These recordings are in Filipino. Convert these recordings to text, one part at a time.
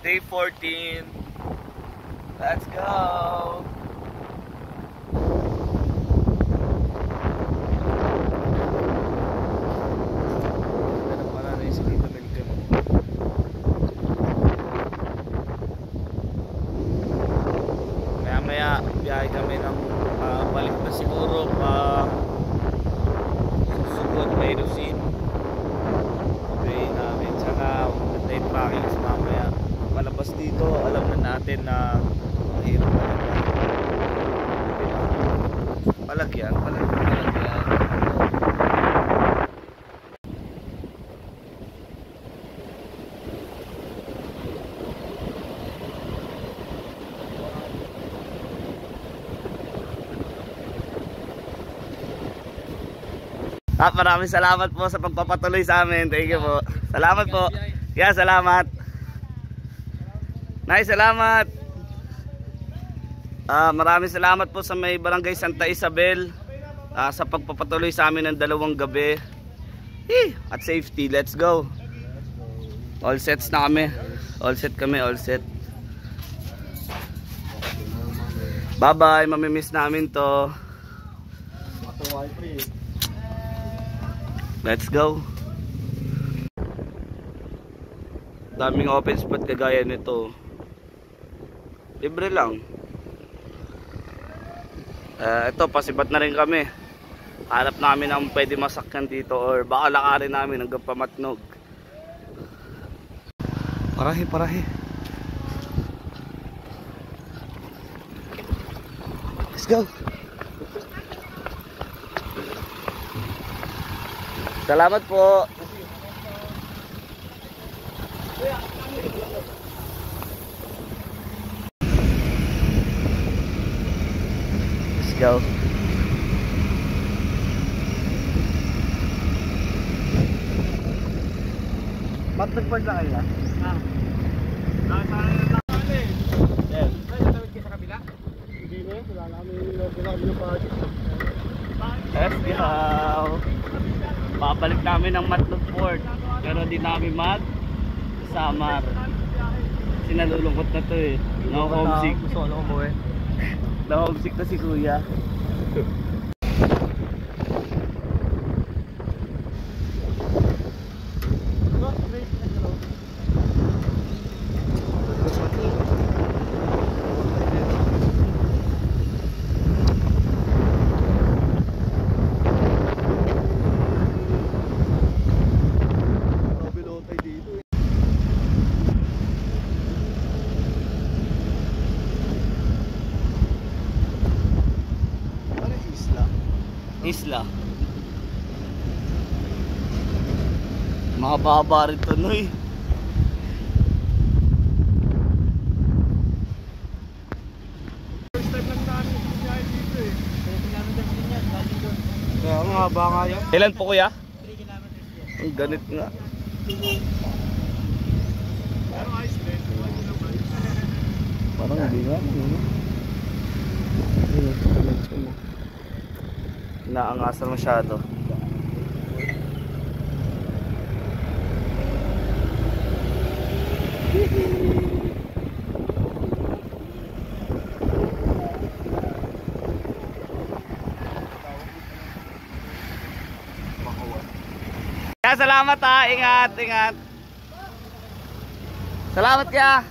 Day 14. Let's go! Maya biyahe kami ng balik na siguro Susugot, may Lucin. Okay namin. Tsaka maganda yung tracking mamaya. Palabas dito, alam na natin na mahirap talaga. Palagyan. Maraming salamat po sa pagpapatuloy sa amin. Thank you po. Salamat po. Yeah, salamat. Nice, salamat. Maraming salamat po sa may Barangay Santa Isabel sa pagpapatuloy sa amin ng 2 gabi. At safety, let's go. All sets na kami. All set kami, all set. Bye bye, mamimiss namin to. Let's go. Daming open spot kagaya nito. Libre lang. Ito, pasibat na rin kami. Hanap namin ang pwede masakyan dito or baka lakarin namin hanggang Pamatnog. Parahe. Let's go. Salamat po. Let's go. Matagpag lang kayo. Yes. Hindi na, wala namin yung party. Let's go. Babalik namin ng Matnog Port pero di namin Samar. Sinalulungkot na to eh. No homesick. Gusto ko umuwi. No homesick na si Kuya. Isla. Mahaba-haba rin to, Noy. First time lang namin biyahe dito eh. 3 kilometers din yan, galing doon. Kaya mahaba nga yan. Ilan po kuya? 3 kilometers yan. Ang ganit nga. Pero ayos din. Parang hindi nga. Naangasan masyado. Kaya salamat ha, ingat. Salamat kaya.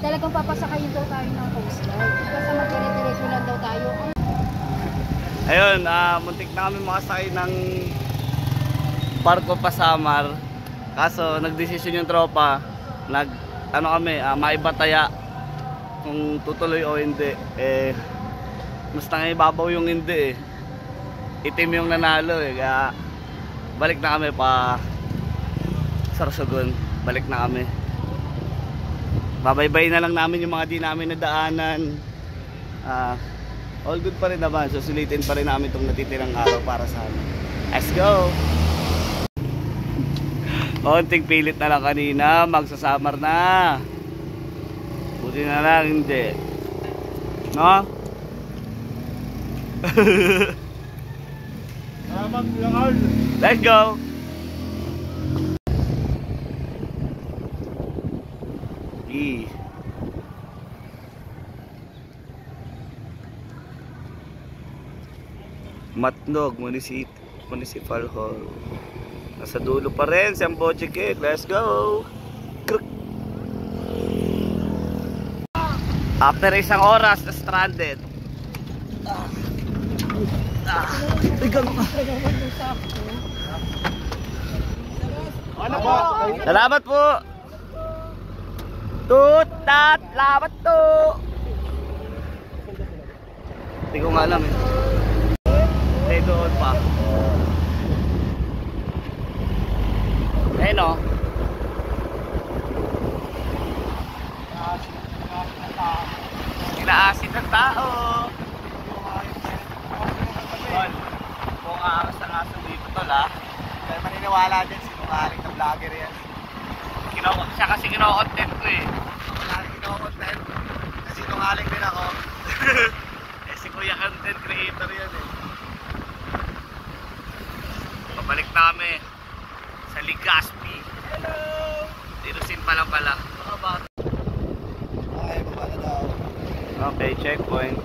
Talagang papasakayin daw tayo ng Coast Guard. Kasi magdire-diretso lang daw tayo. Ayun, muntik na kami makasakay ng barko pa Samar. Kaso nagdesisyon yung tropa, maibataya kung tutuloy o hindi. Mas nangibabaw yung hindi eh. Itim yung nanalo eh. Kaya balik na kami pa Sorsogon. Balik na kami. Babaybay na lang namin yung mga di namin nadaanan. All good pa rin naman. Susulitin pa rin namin itong natitirang araw para sa amin. Let's go! Konting pilit na lang kanina. Magsasamar na. Buti na lang hindi. No? Let's go! E. Matnog Municipal Hall. Nasa dulo pa rin si Amboche Cake. Let's go! Kruk. After isang oras na stranded. Ano po? Salamat po! Tutat! Lamat to! Hindi ko nga alam eh. Ay doon pa. Ayun o. Inaasin ng tao. Kung aaras ng aso dito tol ha. Kaya maniniwala din sinungaling na vlogger yan. Siya kasi kino-content ko eh. Wala rin kino-content. Kasi sinungaling din ako. Eh si Kuya content creator yan eh. Pabalik namin sa Legazpi. Hello! Tirusin pa lang pala. Ay, baba na daw. Okay, checkpoint.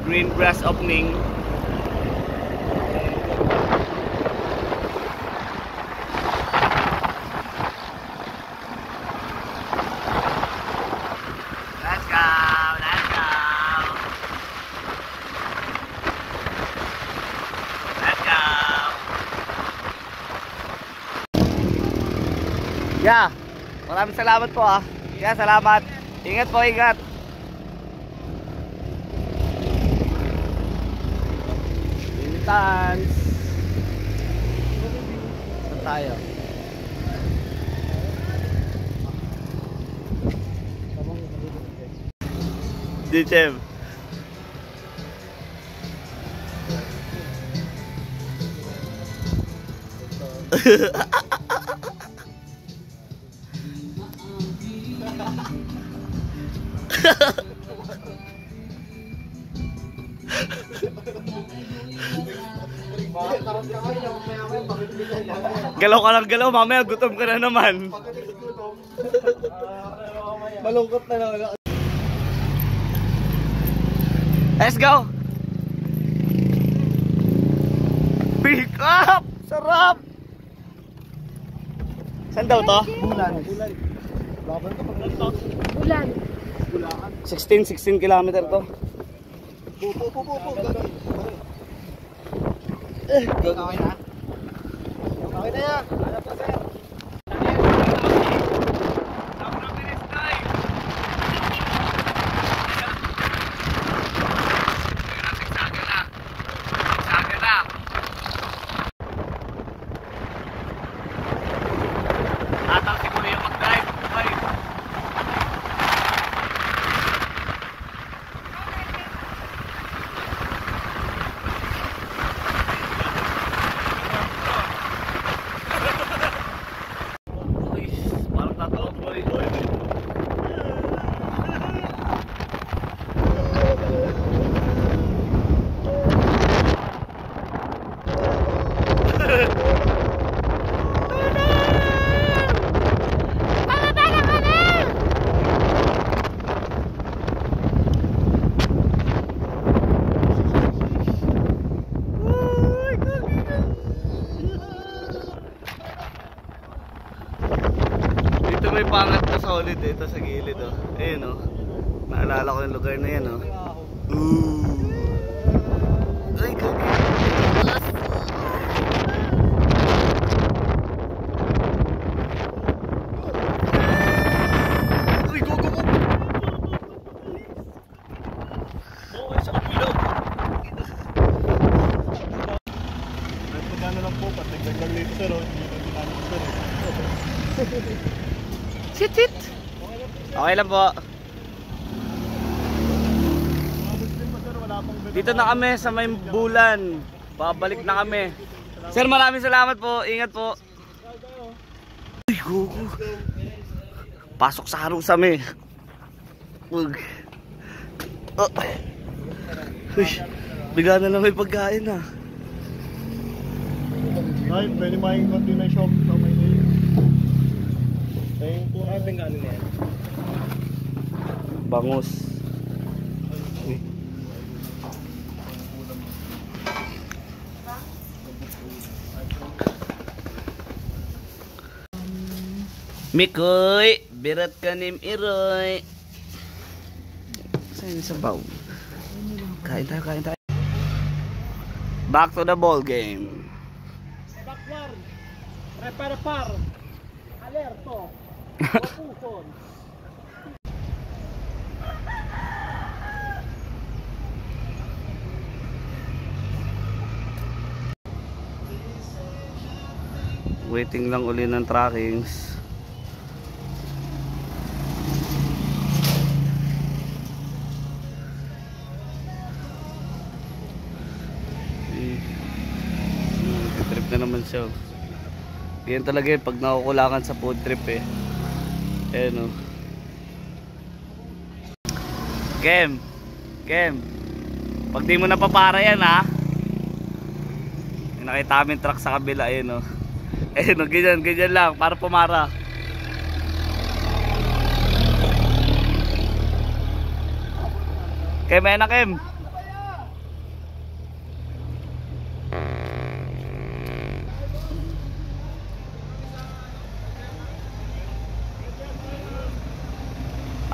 Green grass opening. Let's go, let's go. Let's go. Yeah, maraming salamat po ah. Yeah, salamat. Ingat po, ingat. Tans. Saan tayo? Dichem. Galaw ka lang galaw, mamaya gutom ka na naman. Malungkot na lang. Let's go! Pick up! Sarap! Saan daw to? Bulan. Laban ka pag nagtok. Ulan. 16 kilometer to. Po. Go. Okay na? Okay na yan. Ano po sir? Atang siguro yung mag-drive. Okay. Parang tatawag mo ito eh. Dito may pangat na solid dito sa gilid oh. Ayun oh. Naalala ko yung lugar na yan oh. Ay, uy, go. Okay, sa kapilog. Nagpagano lang po, patagdag dito sir. Hindi na ginamit sir. Sit. Okay lang po. Dito na kami sa may bulan. Babalik na kami. Sir, maraming salamat po. Ingat po. Uy, go. Pasok sa Harusame. Uy, bigla na lang may pagkain ah. Ay, pwede maing konti na shop sa may nila. Eh, kung ating galing na yan. Bangus. Mikoy, birat ka nim iroy. Saan sa baw? Kain tayo, kain tayo. Back to the ball game. Backward. Prepare. Alerto. Opuson. Waiting lang uli ng trackings. Trip na naman siya. Yan talaga pag nakukulangan sa food trip eh. Ayan o. Kem. Pag di mo napapara yan ha. Nakita namin truck sa kabila. Ayan o. Ayan o, ganyan lang para pumara. Kem, ayan na Kem.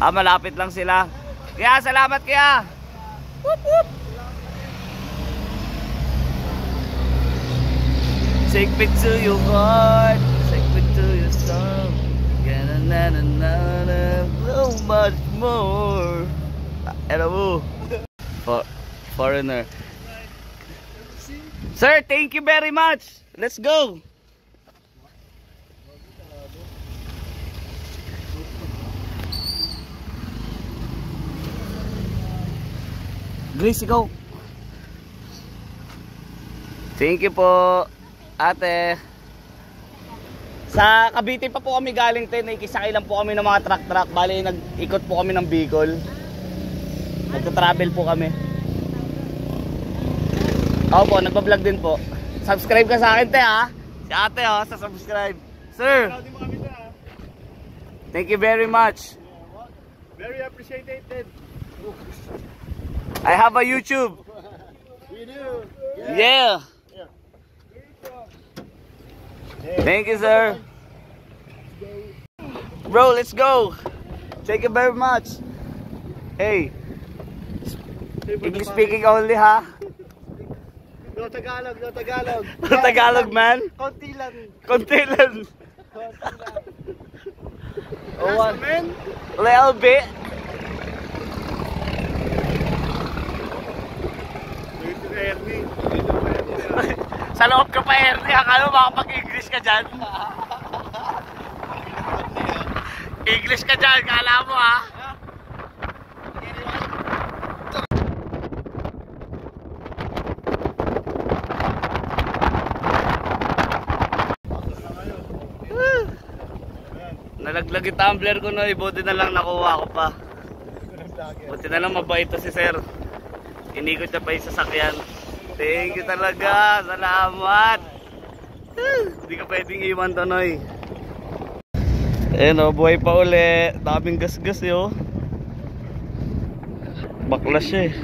Malapit lang sila. Kaya, salamat kaya. Whoop whoop. Take me to your heart, take me to your soul. So much more. Hello mo. Foreigner. Sir, thank you very much. Let's go. Grace, ikaw. Thank you po, ate. Sa Cavite pa po kami galing, nakikisakay lang po kami ng mga truck. Bali, nag-ikot po kami ng Bicol. Nagta-travel po kami. Opo, nagpa-vlog din po. Subscribe ka sa akin, te, ha? Si ate, ha? Sa subscribe. Sir, thank you very much. Very appreciated. I have a YouTube. We do. Yeah. Thank you, sir. Bro, let's go. Thank you very much. Hey, English speaking only, ha? No Tagalog, no Tagalog. No Tagalog, man. Konti lang. Konti lang. Oh, one. Little bit. Sa loob ka pa, Ernie. Akala mo makapag-English ka dyan. English ka dyan, kala mo ha. Nalaglag yung tumbler ko na, buti na lang nakuha ko pa. Buti na lang mabait to si sir. Inikot niya pa yung sasakyan. Thank you talaga. Salamat. Hindi ka pwedeng iwan to, Noy. Ayan o, buhay pa uli. Daming gas-gas yun. Baklas siya eh.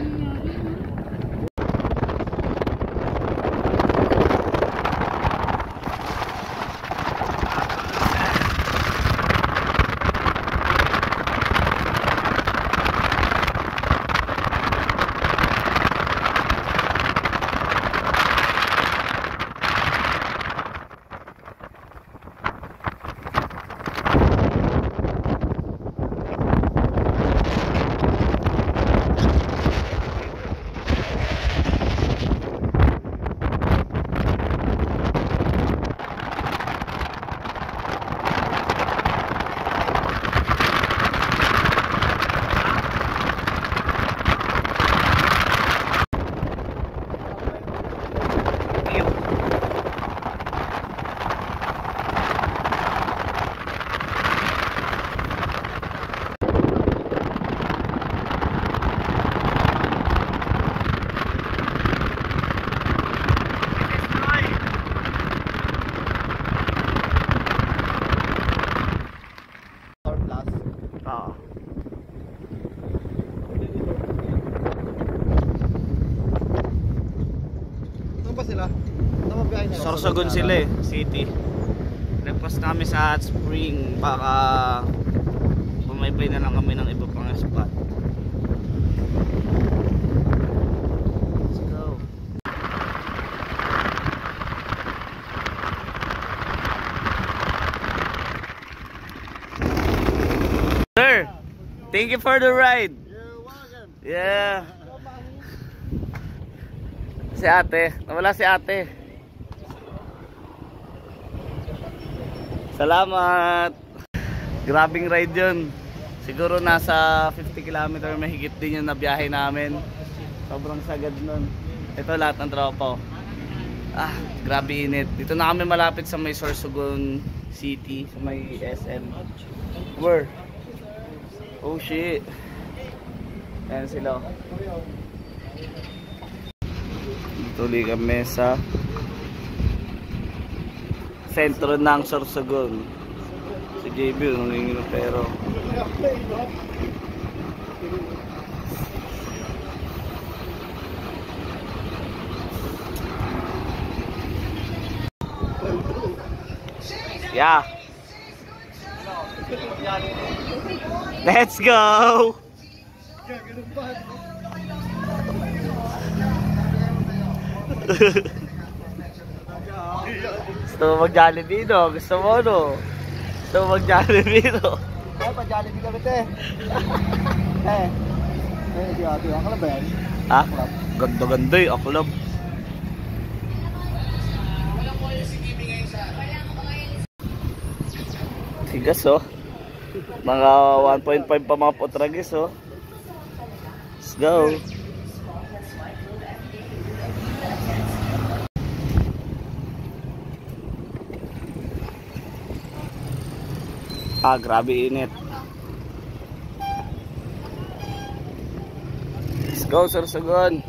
Sorsogon sila eh, city. Nagpas kami sa Hot Spring, baka pumaypay na lang kami ng iba pang spot. Let's go. Sir, thank you for the ride. You're welcome. Yeah. Si ate, nawala si ate. Salamat. Grabing ride yun. Siguro nasa 50 km mahigit din yung nabiyahe namin. Sobrang sagad nun. Ito lahat ng tropa. Ah, grabe init. Dito na kami malapit sa may Sorsogon City, sa may SM. Where? Oh shit. Ayan sila. Tuloy kami sa sentro ng Sorsogon. Si JB nangingi ng pero. Yeah. Let's go. Gusto mo mag-Jollibee, no? Gusto mo, no? Gusto mo mag-Jollibee, no? Ay, pa-Jollibee kami te. Di ate, ang kalab ba yan? Ha? Ganda-ganda eh, aklab. Tigas, oh. Mga 1.5 pa mga potragis, oh. Let's go. Ah, grabe init. Let's go, Sorsogon.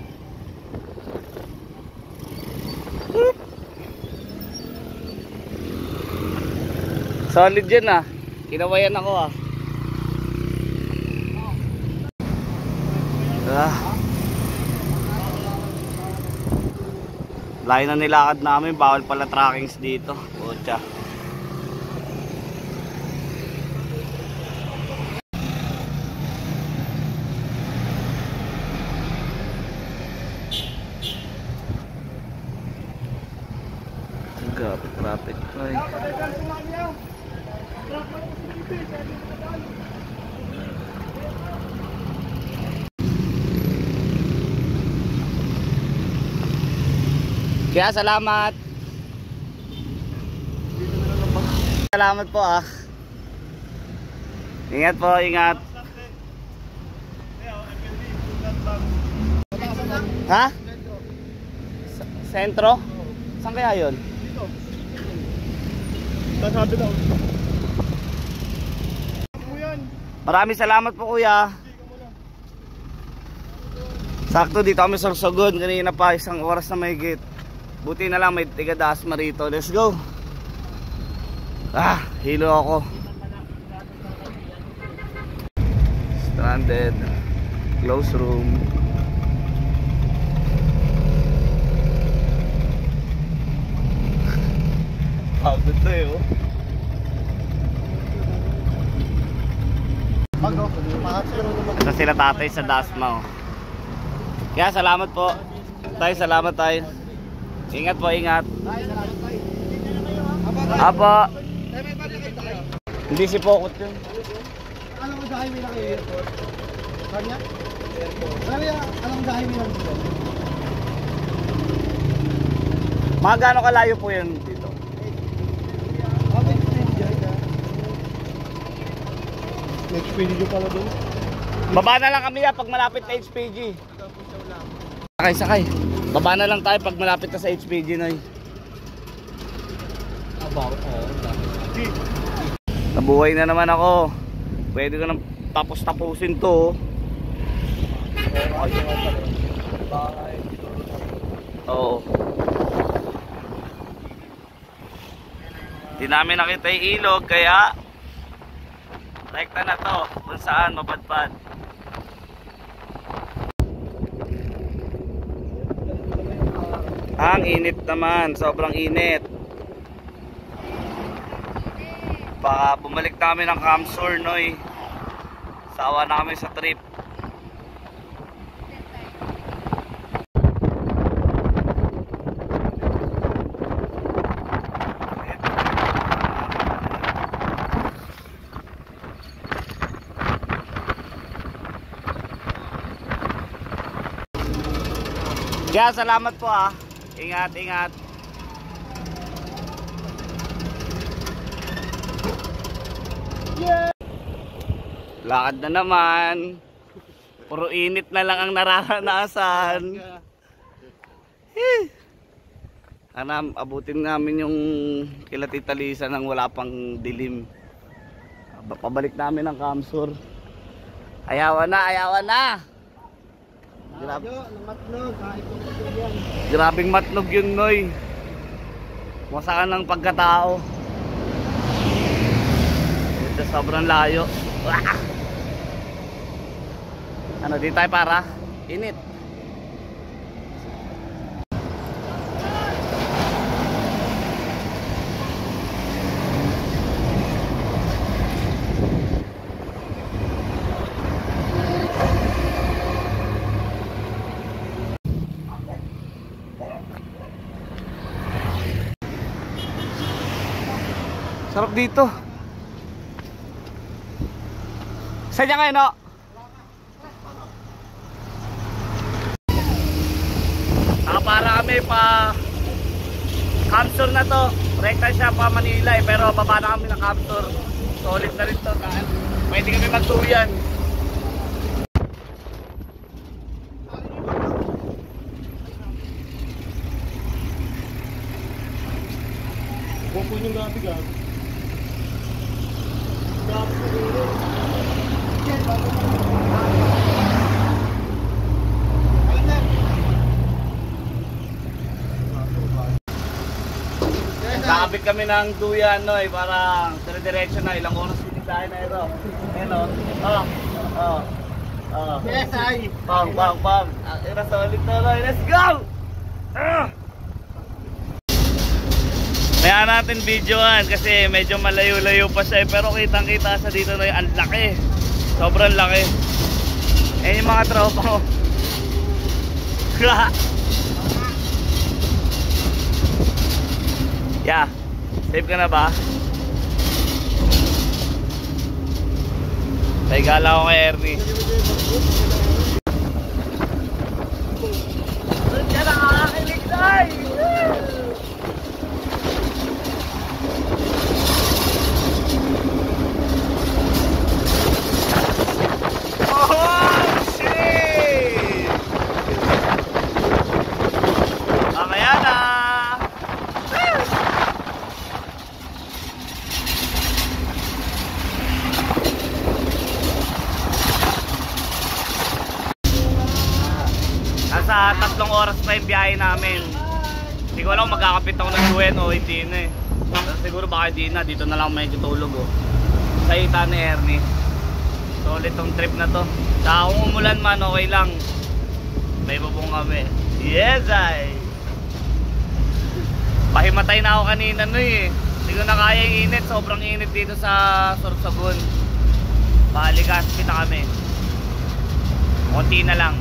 Solid yan ah. Kinawayan ako ah. Layo na nilakad namin. Bawal pala trackings dito. Pucha. Traffic ay. Kaya salamat. Salamat po ah. Ingat po, ingat. Ha? Sentro? Saan kaya yun? Sabi daw. Maraming salamat po kuya. Sakto dito kami sa Sorsogon. Kanina pa 1 oras na mahigit. Buti na lang may tiga-dasma rito. Let's go. Ah, hilo ako. Stranded. Close room. Pagod to eh, oh. Ito sila tatay sa Dasma, oh. Kaya salamat po. Tay, salamat tayo. Ingat po, ingat. Apo. Hindi si Pokot yun. Alam mo sa highway na kayo airport? Kanya? Alam mo sa highway na dito? Mga gaano kalayo po yun dito? HPG pala doon. Baba na lang kami pag malapit na HPG. Sakay, sakay. Baba na lang tayo pag malapit na sa HPG, Noy. Nabuhay na naman ako. Pwede ko nang tapos-tapusin to. Oo. Hindi namin nakita yung ilog, kaya rekta na to kung saan mapadpad. Ang init naman, sobrang init. Baka bumalik namin ng Camsor, Noy. Sawa na kami sa trip. Kaya salamat po ah. Ingat, ingat. Yeah. Lakad na naman. Puro init na lang ang nararanasan. Abutin namin yung kila Tita Lisa nang wala pang dilim. Pabalik namin ang Camsor. Ayawan na, ayawan na. Grabing matnog yun, Noy. Masakan ng pagkatao. Ito sobrang layo. Wah! Ano, di tayo para? Init. Sarap dito. Saan niya kayo, no? Nakapara kami pa Camsor na to. Rekta siya pa Manila eh. Pero baba na kami ng Camsor. Solid na rin to. Pwede kami magtuyan. Boko yung gabi gabi. Gabi ko rin. Nakabit kami ng duyan, no, eh, parang dire-diretso na. Ilang oras pinigdahin na ito. Ayan o. Yes, ay. Bang, bang, bang. Ira solid to, no. Let's go! Kaya natin videoan kasi medyo malayo-layo pa siya eh. Pero kitang-kita sa dito na ang laki. Sobrang laki. Eh yung mga tropa ko. Yeah. Safe ka na ba? Taigala ko kay Ernie. Diyan ang nakakilig tayo! Nasa 3 oras pa yung biyahe namin. Hindi ko alam kung magkakapit ako ng duwen o hindi na eh. Pero siguro baka hindi na. Dito na lang may tutulog oh. Sa ita ni Ernie. Solid tong trip na to. Saka kung umulan man okay lang. May bubong kami. Yes ay. Pahimatay na ako kanina no eh. Hindi ko na kaya yung init. Sobrang init dito sa Sorsogon. Balikas kita kami. Konti na lang.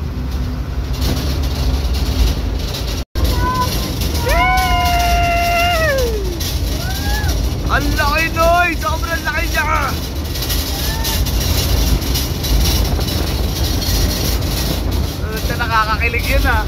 Ang laki, Noy! Sobrang laki niya! Ito nakakakilig yun ah.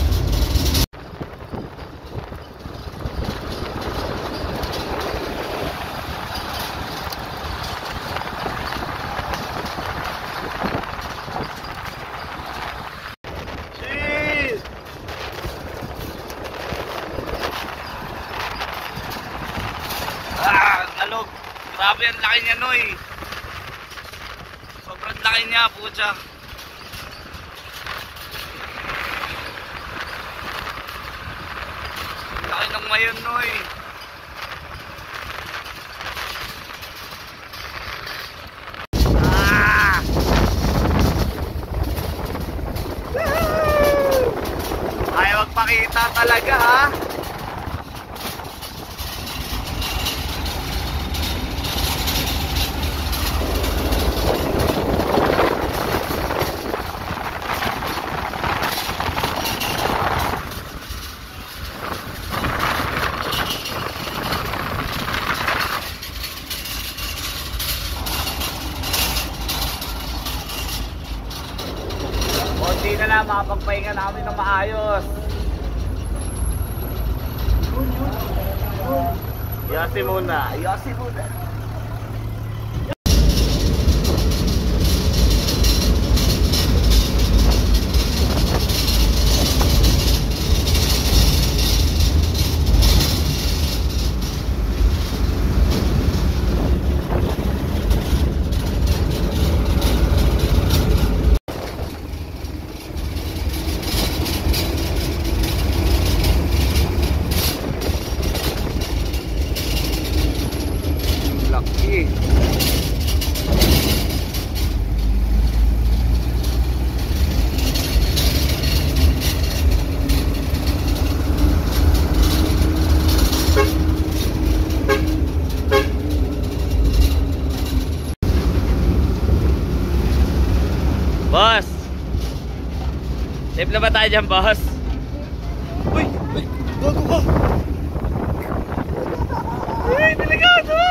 Grabe ang laki niya, Noy. Sobrang laki niya, pucha. Laki ng mayon, Noy. Ay, magpakita talaga, ha? sana makapagpahinga namin ng maayos. Yasi muna, yasi muna. Laki. Boss! Safe na ba tayo dyan, boss? Uy! Uy! Gago ka! Uy! Delikado!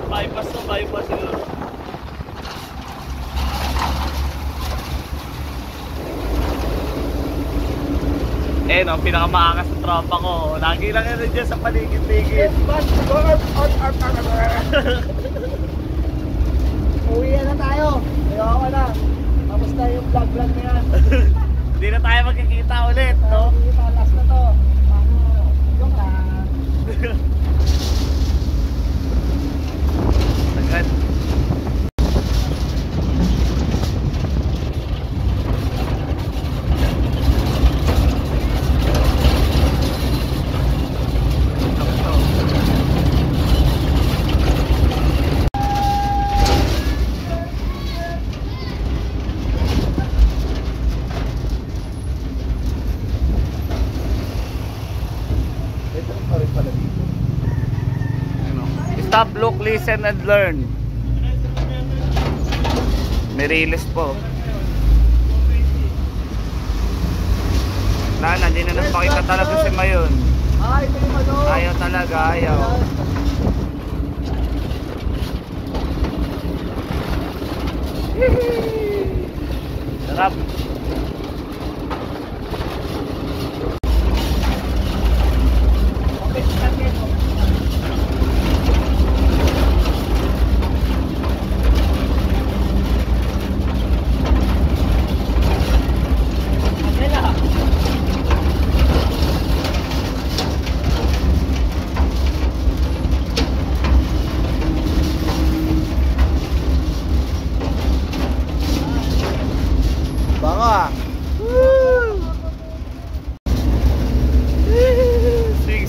Bypass na, bypass siguro. Eh no, pinakamaakas sa tropa ko. Lagi lang yan dyan sa paligid-ligid. Uwi na tayo. Ayoko na. Tapos na yung vlog-vlog na yan. Hindi na tayo magkikita ulit, no? Last na to. Yung Agad. Stop, look, listen, and learn. May release po. Hindi na nagpakita talaga si Mayon. Ayaw talaga, ayaw. Sarap.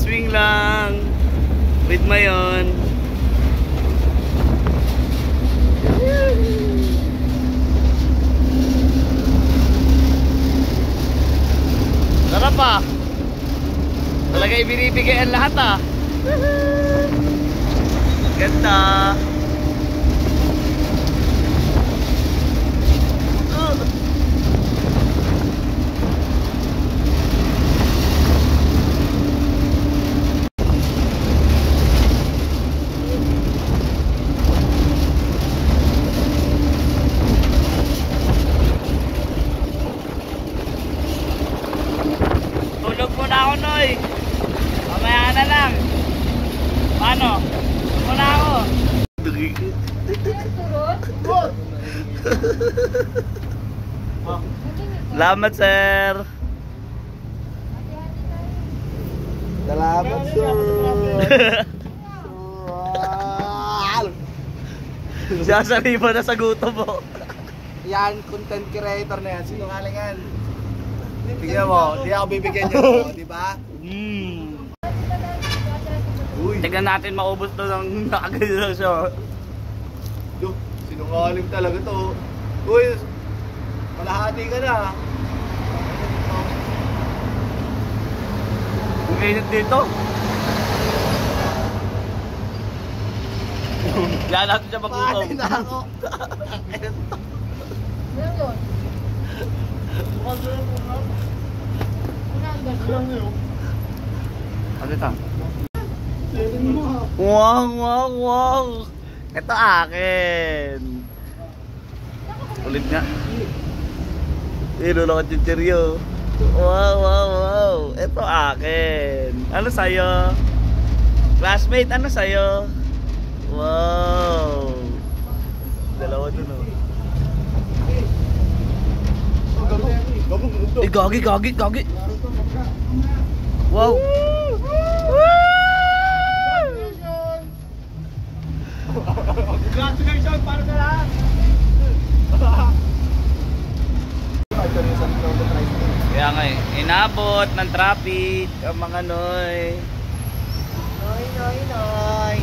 Swing lang with Mayon. Sarap pa. Talaga ibinibigay ang lahat ah. Ganda. Tulog muna ako, Noy. Mamaya na lang. Paano? Tulog muna ako. Salamat, sir. Salamat, sir. Sasaliba na sa gutom mo. Yan, content creator na yan. Sinungaling yan. Tingnan mo, di ako bibigyan nyo, di ba? Uy. Tignan natin maubos to ng nakaganyan siya. Duh, sinungaling talaga to. Uy, malahati ka na. Ang init dito. Kaya natin siya magutom. Pakain na ako. Meron yun. Ano ito? Wow, wow, wow. Ito akin. Ulit nga. Lulokot yung cheryo. Wow, wow, wow. Ito akin. Ano sa'yo? Classmate, ano sa'yo? Wow. Dalawa dun oh. Eh, gagi. Wow. Congratulations para sa lahat. Kaya nga eh, inabot ng traffic ang mga noy. Noy.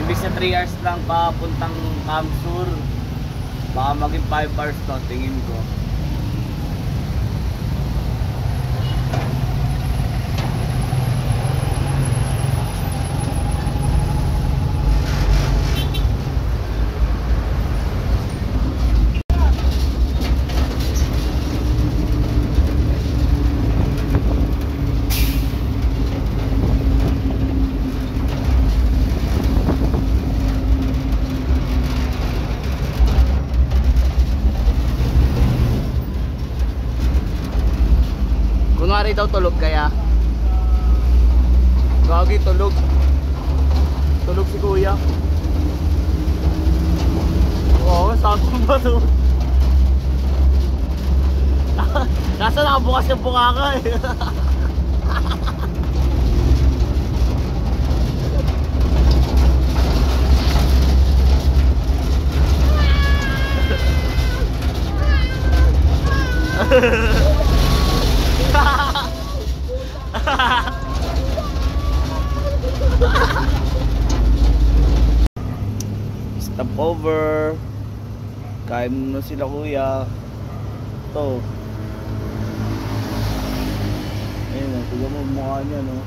Imbis na 3 hours lang papuntang Kamsur, baka maging 5 hours to, tingin ko. Kunwari daw tulog kaya. Gagi tulog. Tulog si kuya. Oo, sakto ba to? Nasa nakabukas yung bukaka eh. Stop over. Kain muna sila kuya. Ito. Ayun o, tignan mo mukha niya no.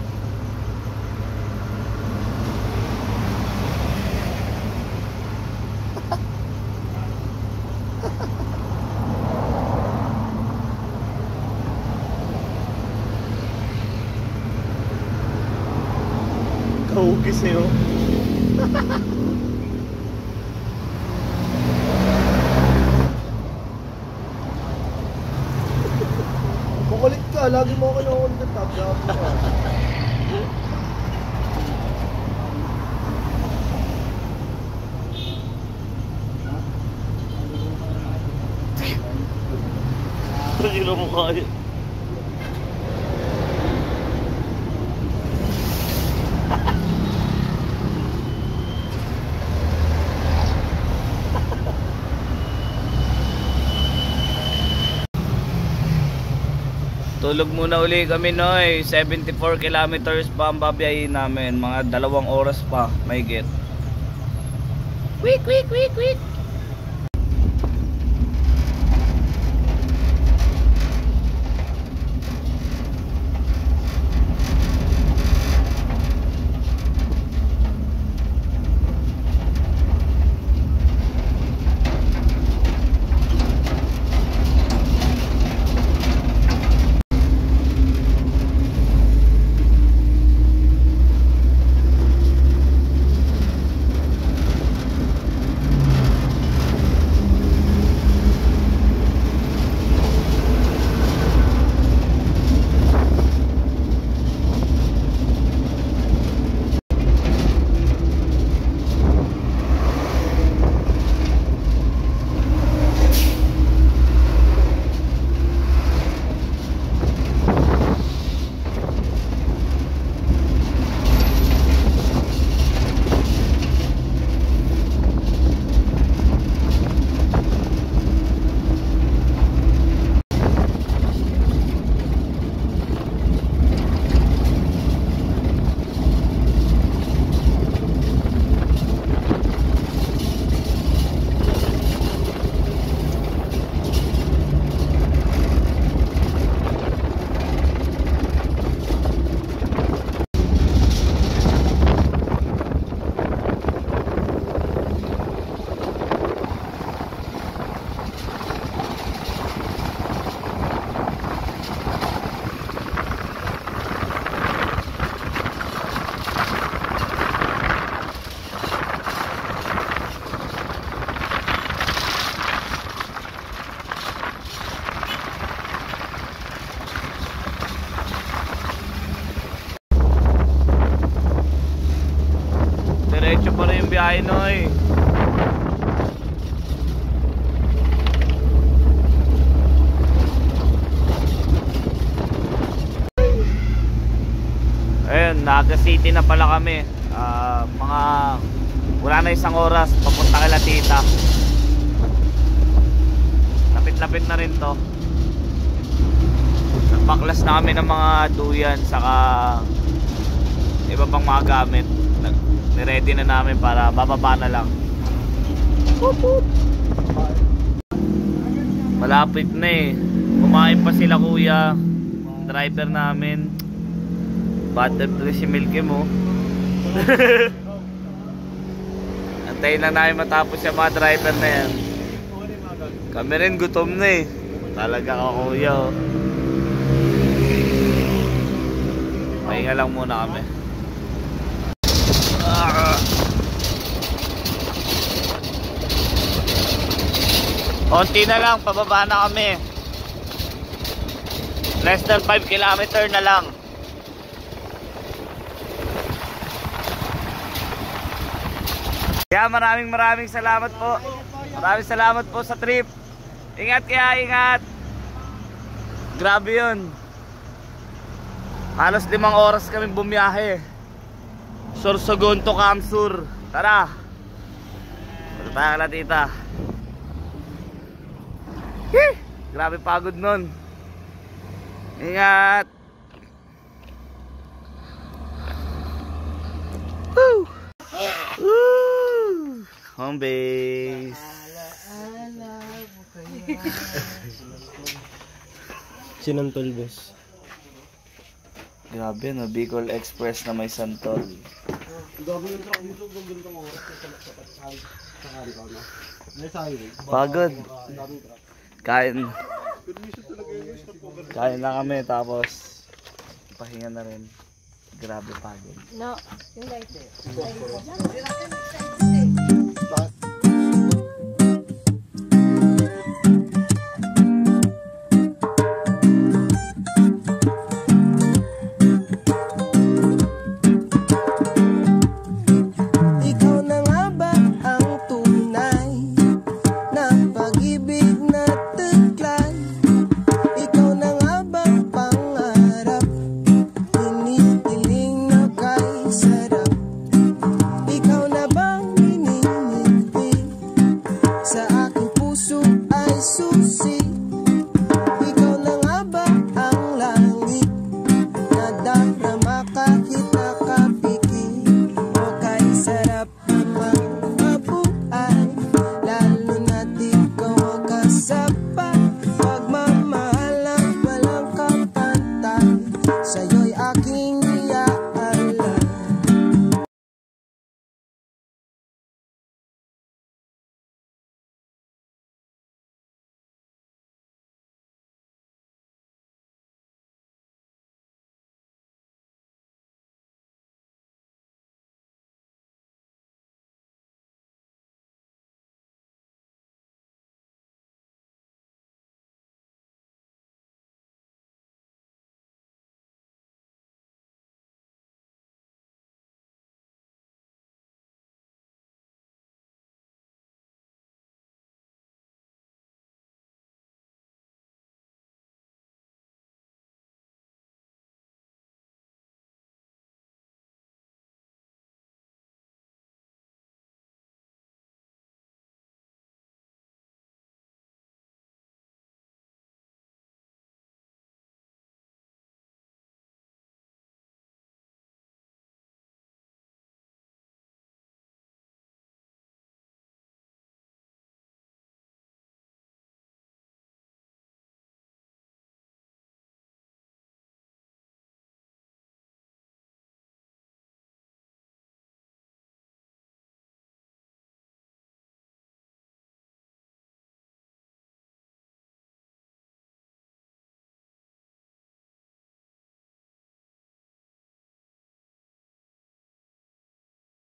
Kahugis eh oh. Makulit ka, lagi mo ako nakulit na tap. Hindi na mukha niya. Tulog muna uli kami noy. 74 kilometers pa ang babiyahin namin. Mga 2 oras pa mahigit. Quick. biyahe Noy. Ayun, Naga City na pala kami. Mga wala na isang oras papunta kay Tita. Lapit-lapit na rin to. Nagpaklas na kami ng mga duyan saka iba pang mga gamit. Niready na namin para bababa na lang. Malapit na eh. Kumain pa sila kuya, driver namin. Butterfly si Milky mo. Antayin lang namin matapos yung mga driver na yan. Kami rin gutom na eh. Talaga ka kuya oh. Pahinga lang muna kami. Konti na lang, pababa na kami. Less than 5 kilometer na lang. Kaya maraming salamat po. Maraming salamat po sa trip. Ingat kaya, ingat. Grabe yun. Halos 5 oras kami bumiyahe. Sorsogon to Kamsur. Tara. Punta tayo kala tita. Grabe pagod nun. Ingat. Woo! Home base. Sinantol bes. Grabe no, Bicol Express na may santol. Gabi yung truck dito, ganitong oras sa kari ko na. Pagod. Kain na kami tapos pahinga na rin. Grabe pagod. No, yung lighter. Bakit?